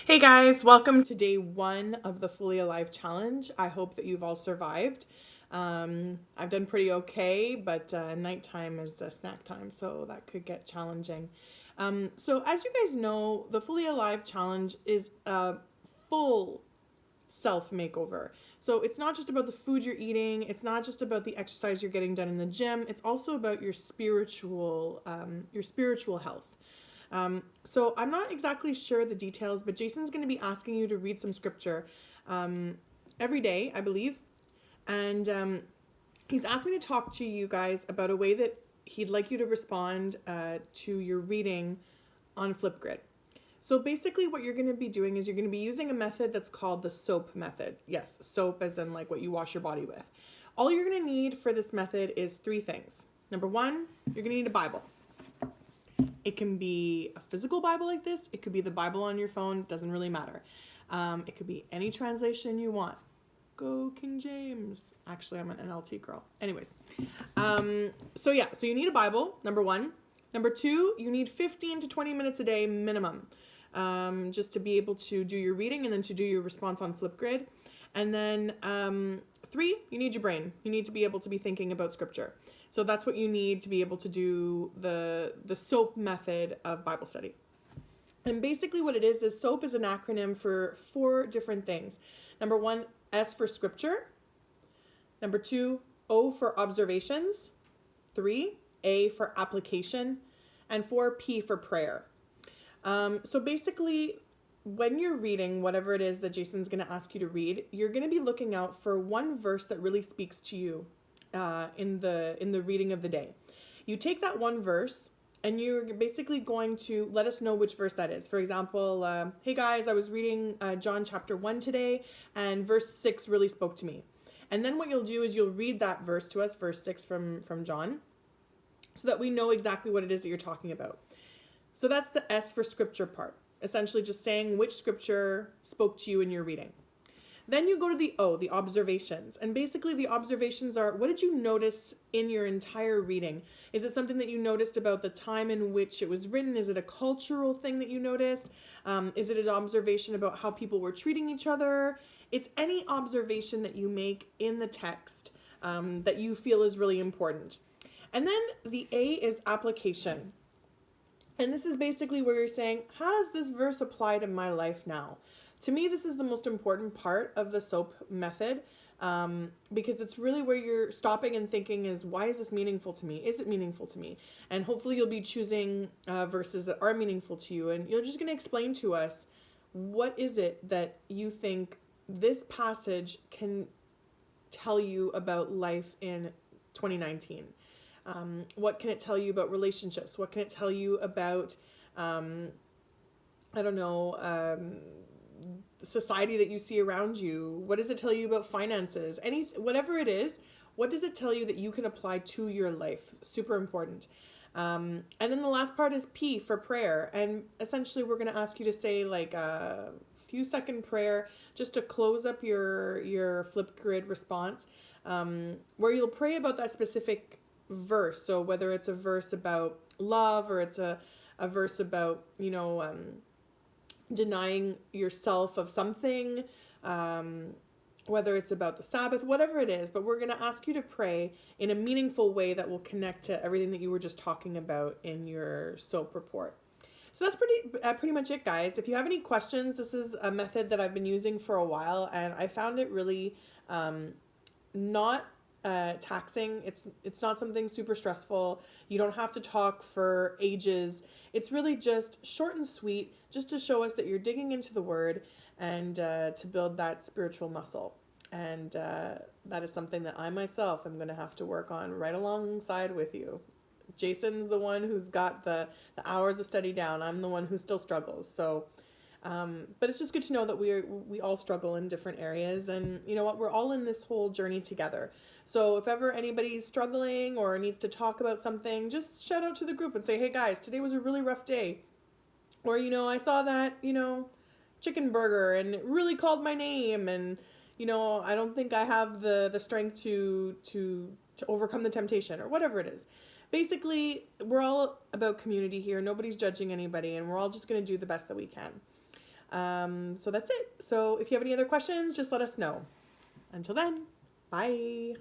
Hey guys, welcome to day one of the Fully Alive Challenge. I hope that you've all survived. I've done pretty okay, but nighttime is snack time, so that could get challenging. So, as you guys know, the Fully Alive Challenge is a full self makeover. So, it's not just about the food you're eating, it's not just about the exercise you're getting done in the gym, it's also about your spiritual health. So I'm not exactly sure the details, but Jason's going to be asking you to read some scripture every day, I believe. And he's asked me to talk to you guys about a way that he'd like you to respond to your reading on Flipgrid. So basically what you're going to be doing is you're going to be using a method that's called the SOAP method. Yes, soap as in like what you wash your body with. All you're going to need for this method is three things. Number one, you're going to need a Bible. It can be a physical Bible like this. It could be the Bible on your phone. Doesn't really matter. It could be any translation you want. Go King James. Actually, I'm an NLT girl. Anyways. So you need a Bible, number one. Number two, you need 15 to 20 minutes a day minimum. Just to be able to do your reading and then to do your response on Flipgrid. And then three, you need your brain. You need to be able to be thinking about scripture. So that's what you need to be able to do the SOAP method of Bible study. And basically what it is SOAP is an acronym for four different things. Number one, S for scripture. Number two, O for observations. Three, A for application. And four, P for prayer. So basically, when you're reading whatever it is that Jason's going to ask you to read, you're going to be looking out for one verse that really speaks to you in the reading of the day. You take that one verse and you're basically going to let us know which verse that is. For example, hey guys, I was reading John chapter 1 today and verse 6 really spoke to me. And then what you'll do is you'll read that verse to us, verse 6 from John, so that we know exactly what it is that you're talking about. So that's the S for scripture part, essentially just saying which scripture spoke to you in your reading. Then you go to the O, the observations. And basically the observations are, what did you notice in your entire reading? Is it something that you noticed about the time in which it was written? Is it a cultural thing that you noticed? Is it an observation about how people were treating each other? It's any observation that you make in the text that you feel is really important. And then the A is application. And this is basically where you're saying, how does this verse apply to my life now? To me, this is the most important part of the SOAP method because it's really where you're stopping and thinking is, why is this meaningful to me? Is it meaningful to me? And hopefully you'll be choosing verses that are meaningful to you. And you're just going to explain to us, what is it that you think this passage can tell you about life in 2019? What can it tell you about relationships? What can it tell you about, society that you see around you? What does it tell you about finances? Whatever it is, what does it tell you that you can apply to your life? Super important. And then the last part is P for prayer. And essentially we're going to ask you to say like a few second prayer just to close up your Flipgrid response, where you'll pray about that specific verse. So whether it's a verse about love or it's a verse about, denying yourself of something, whether it's about the Sabbath, whatever it is, but we're going to ask you to pray in a meaningful way that will connect to everything that you were just talking about in your SOAP report. So that's pretty much it, guys. If you have any questions, this is a method that I've been using for a while, and I found it really not taxing. It's not something super stressful. You don't have to talk for ages. It's really just short and sweet, just to show us that you're digging into the word and to build that spiritual muscle. And that is something that I myself am going to have to work on right alongside with you. Jason's the one who's got the hours of study down. I'm the one who still struggles. So, but it's just good to know that we all struggle in different areas, and you know what? We're all in this whole journey together. So if ever anybody's struggling or needs to talk about something, just shout out to the group and say, hey guys, today was a really rough day. Or, I saw that, chicken burger and it really called my name, and, I don't think I have the strength to overcome the temptation, or whatever it is. Basically, we're all about community here. Nobody's judging anybody, and we're all just going to do the best that we can. So that's it. So if you have any other questions, just let us know. Until then, bye.